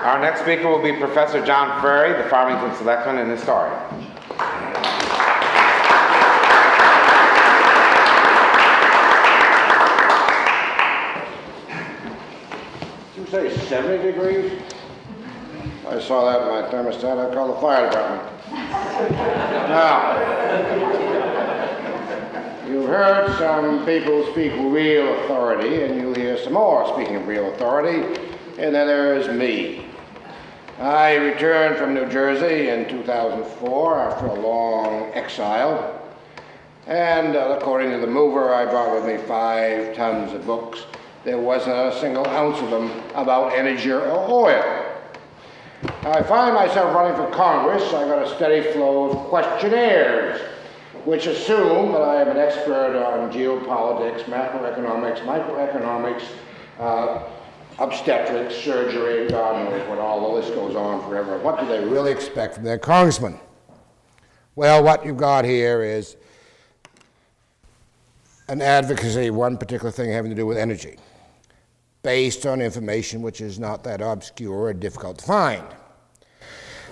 Our next speaker will be Professor John Frary, the Farmington Selectman and historian. Did you say 70 degrees? I saw that in my thermostat. I called the fire department. Now, you've heard some people speak real authority, and you'll hear some more speaking of real authority, and then there is me. I returned from New Jersey in 2004 after a long exile, and according to the mover, I brought with me 5 tons of books. There wasn't a single ounce of them about energy or oil. I find myself running for Congress. I got a steady flow of questionnaires, which assume that I am an expert on geopolitics, macroeconomics, microeconomics, obstetrics, surgery, God knows what, all the list goes on forever. What do they really expect from their congressman? Well, what you've got here is an advocacy, one particular thing having to do with energy, based on information which is not that obscure or difficult to find.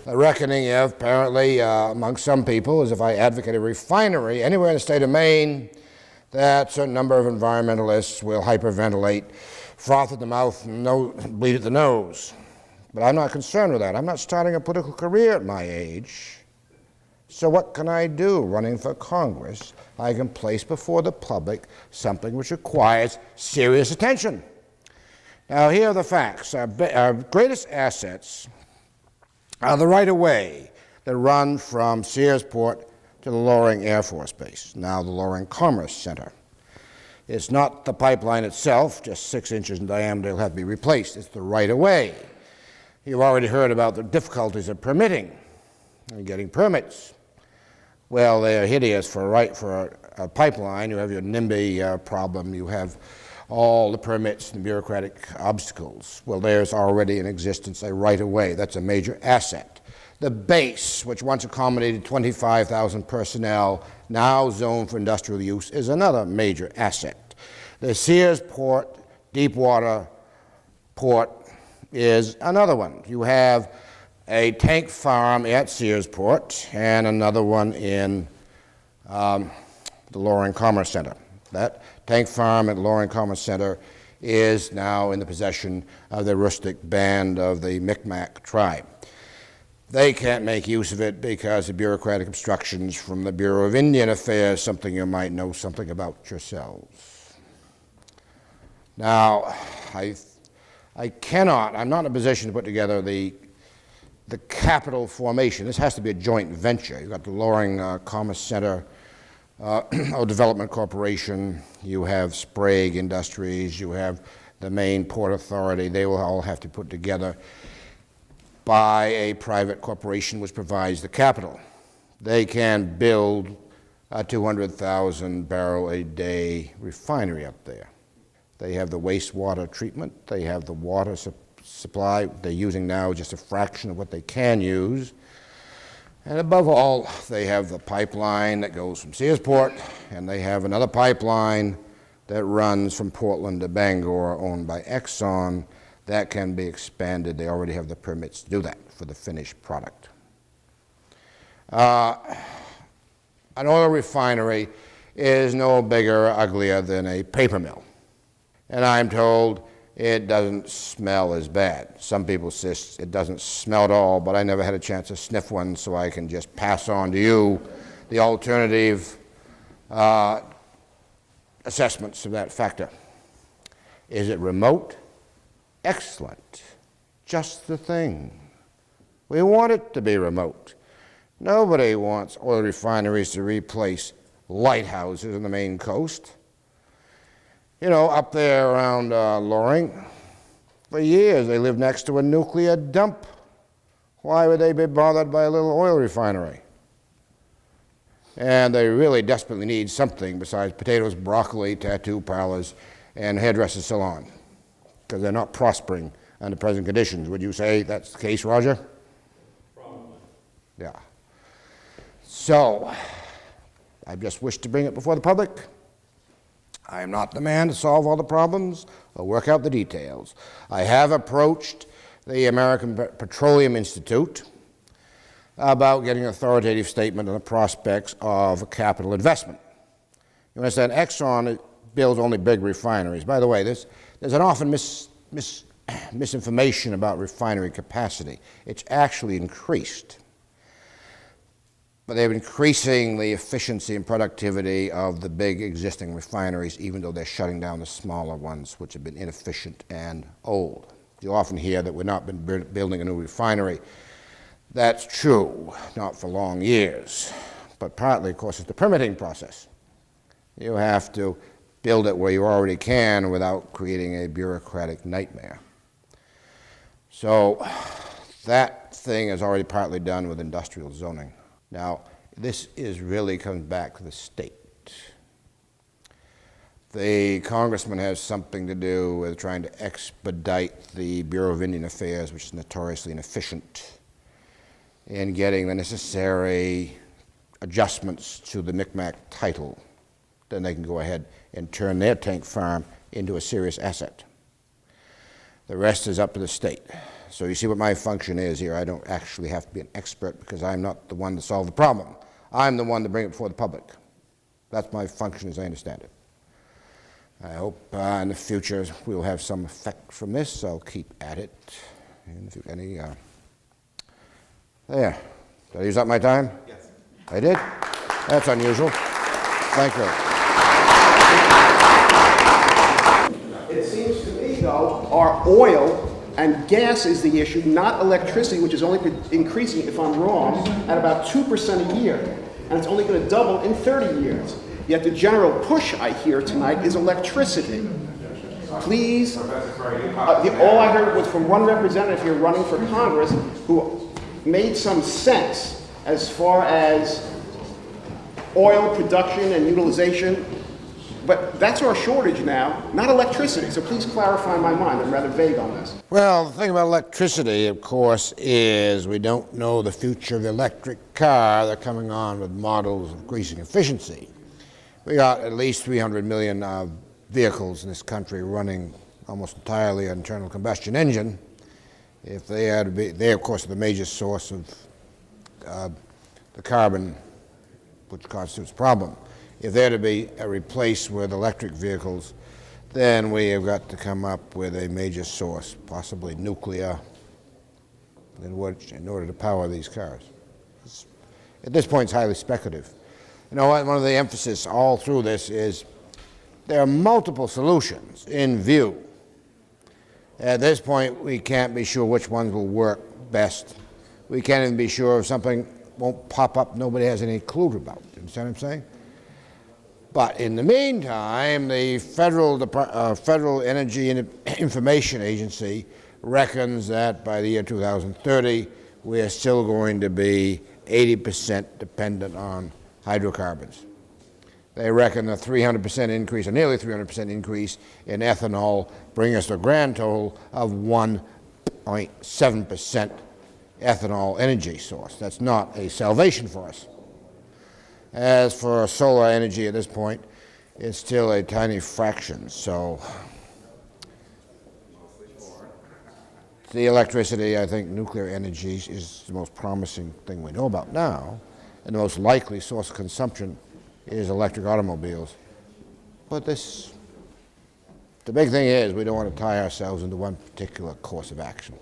The reckoning, apparently, among some people is if I advocate a refinery anywhere in the state of Maine, that a certain number of environmentalists will hyperventilate, froth at the mouth, and bleed at the nose. But I'm not concerned with that. I'm not starting a political career at my age. So what can I do running for Congress? I can place before the public something which requires serious attention. Now, here are the facts. Our greatest assets are the right-of-way that run from Searsport to the Loring Air Force Base, now the Loring Commerce Center. It's not the pipeline itself, just 6 inches in diameter, it'll have to be replaced. It's the right-of-way. You've already heard about the difficulties of permitting and getting permits. Well, they're hideous for a pipeline. You have your NIMBY problem. You have all the permits and bureaucratic obstacles. Well, there's already in existence a right-of-way. That's a major asset. The base, which once accommodated 25,000 personnel, now zoned for industrial use, is another major asset. The Sears Port, Deepwater Port, is another one. You have a tank farm at Searsport and another one in the Loring Commerce Center. That tank farm at Loring Commerce Center is now in the possession of the rustic band of the Micmac tribe. They can't make use of it because of bureaucratic obstructions from the Bureau of Indian Affairs, something you might know something about yourselves. Now, I'm not in a position to put together the capital formation. This has to be a joint venture. You've got the Loring Commerce Center Development Corporation, you have Sprague Industries, you have the Maine Port Authority. They will all have to put together by a private corporation which provides the capital. They can build a 200,000 barrel a day refinery up there. They have the wastewater treatment, they have the water supply. They're using now just a fraction of what they can use. And above all, they have the pipeline that goes from Searsport, and they have another pipeline that runs from Portland to Bangor, owned by Exxon. That can be expanded. They already have the permits to do that for the finished product. An oil refinery is no bigger or uglier than a paper mill. And I'm told it doesn't smell as bad. Some people insist it doesn't smell at all, but I never had a chance to sniff one, so I can just pass on to you the alternative assessments of that factor. Is it remote? Excellent. Just the thing. We want it to be remote. Nobody wants oil refineries to replace lighthouses on the Maine coast. You know, up there around Loring, for years they lived next to a nuclear dump. Why would they be bothered by a little oil refinery? And they really desperately need something besides potatoes, broccoli, tattoo parlors, and hairdresser salon, because they're not prospering under present conditions. Would you say that's the case, Roger? Probably. Yeah. So, I just wish to bring it before the public. I am not the man to solve all the problems or work out the details. I have approached the American Petroleum Institute about getting an authoritative statement on the prospects of capital investment. You understand, Exxon builds only big refineries. By the way, there's an often misinformation about refinery capacity. It's actually increased. But they're increasing the efficiency and productivity of the big existing refineries, even though they're shutting down the smaller ones, which have been inefficient and old. You often hear that we've not been building a new refinery. That's true, not for long years. But partly, of course, it's the permitting process. You have to build it where you already can without creating a bureaucratic nightmare. So that thing is already partly done with industrial zoning. Now, this really comes back to the state. The congressman has something to do with trying to expedite the Bureau of Indian Affairs, which is notoriously inefficient, in getting the necessary adjustments to the Micmac title. Then they can go ahead and turn their tank farm into a serious asset. The rest is up to the state. So you see what my function is here. I don't actually have to be an expert because I'm not the one to solve the problem. I'm the one to bring it before the public. That's my function as I understand it. I hope in the future we'll have some effect from this. I'll keep at it. And if you any, there. Did I use up my time? Yes. I did? That's unusual. Thank you. It seems to me, though, our oil and gas is the issue, not electricity, which is only increasing, if I'm wrong, at about 2% a year. And it's only going to double in 30 years. Yet the general push I hear tonight is electricity. Please, all I heard was from one representative here running for Congress who made some sense as far as oil production and utilization. But that's our shortage now, not electricity. So please clarify my mind. I'm rather vague on this. Well, the thing about electricity, of course, is we don't know the future of the electric car. They're coming on with models of increasing efficiency. We got at least 300 million vehicles in this country running almost entirely on internal combustion engine. If they are to be, they of course are the major source of the carbon, which constitutes a problem. If they're to be replaced with electric vehicles, then we have got to come up with a major source, possibly nuclear, in order to power these cars. At this point, it's highly speculative. You know, one of the emphasis all through this is there are multiple solutions in view. At this point, we can't be sure which ones will work best. We can't even be sure if something won't pop up nobody has any clue about. You understand what I'm saying? But in the meantime, the Federal Energy Information Agency reckons that by the year 2030, we are still going to be 80% dependent on hydrocarbons. They reckon a 300% increase, or nearly 300% increase in ethanol, bring us to a grand total of 1.7% ethanol energy source. That's not a salvation for us. As for solar energy at this point, it's still a tiny fraction, so the electricity, I think nuclear energy is the most promising thing we know about now, and the most likely source of consumption is electric automobiles. But the big thing is we don't want to tie ourselves into one particular course of action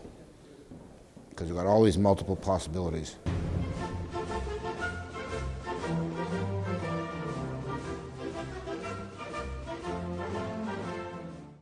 because we've got all these multiple possibilities.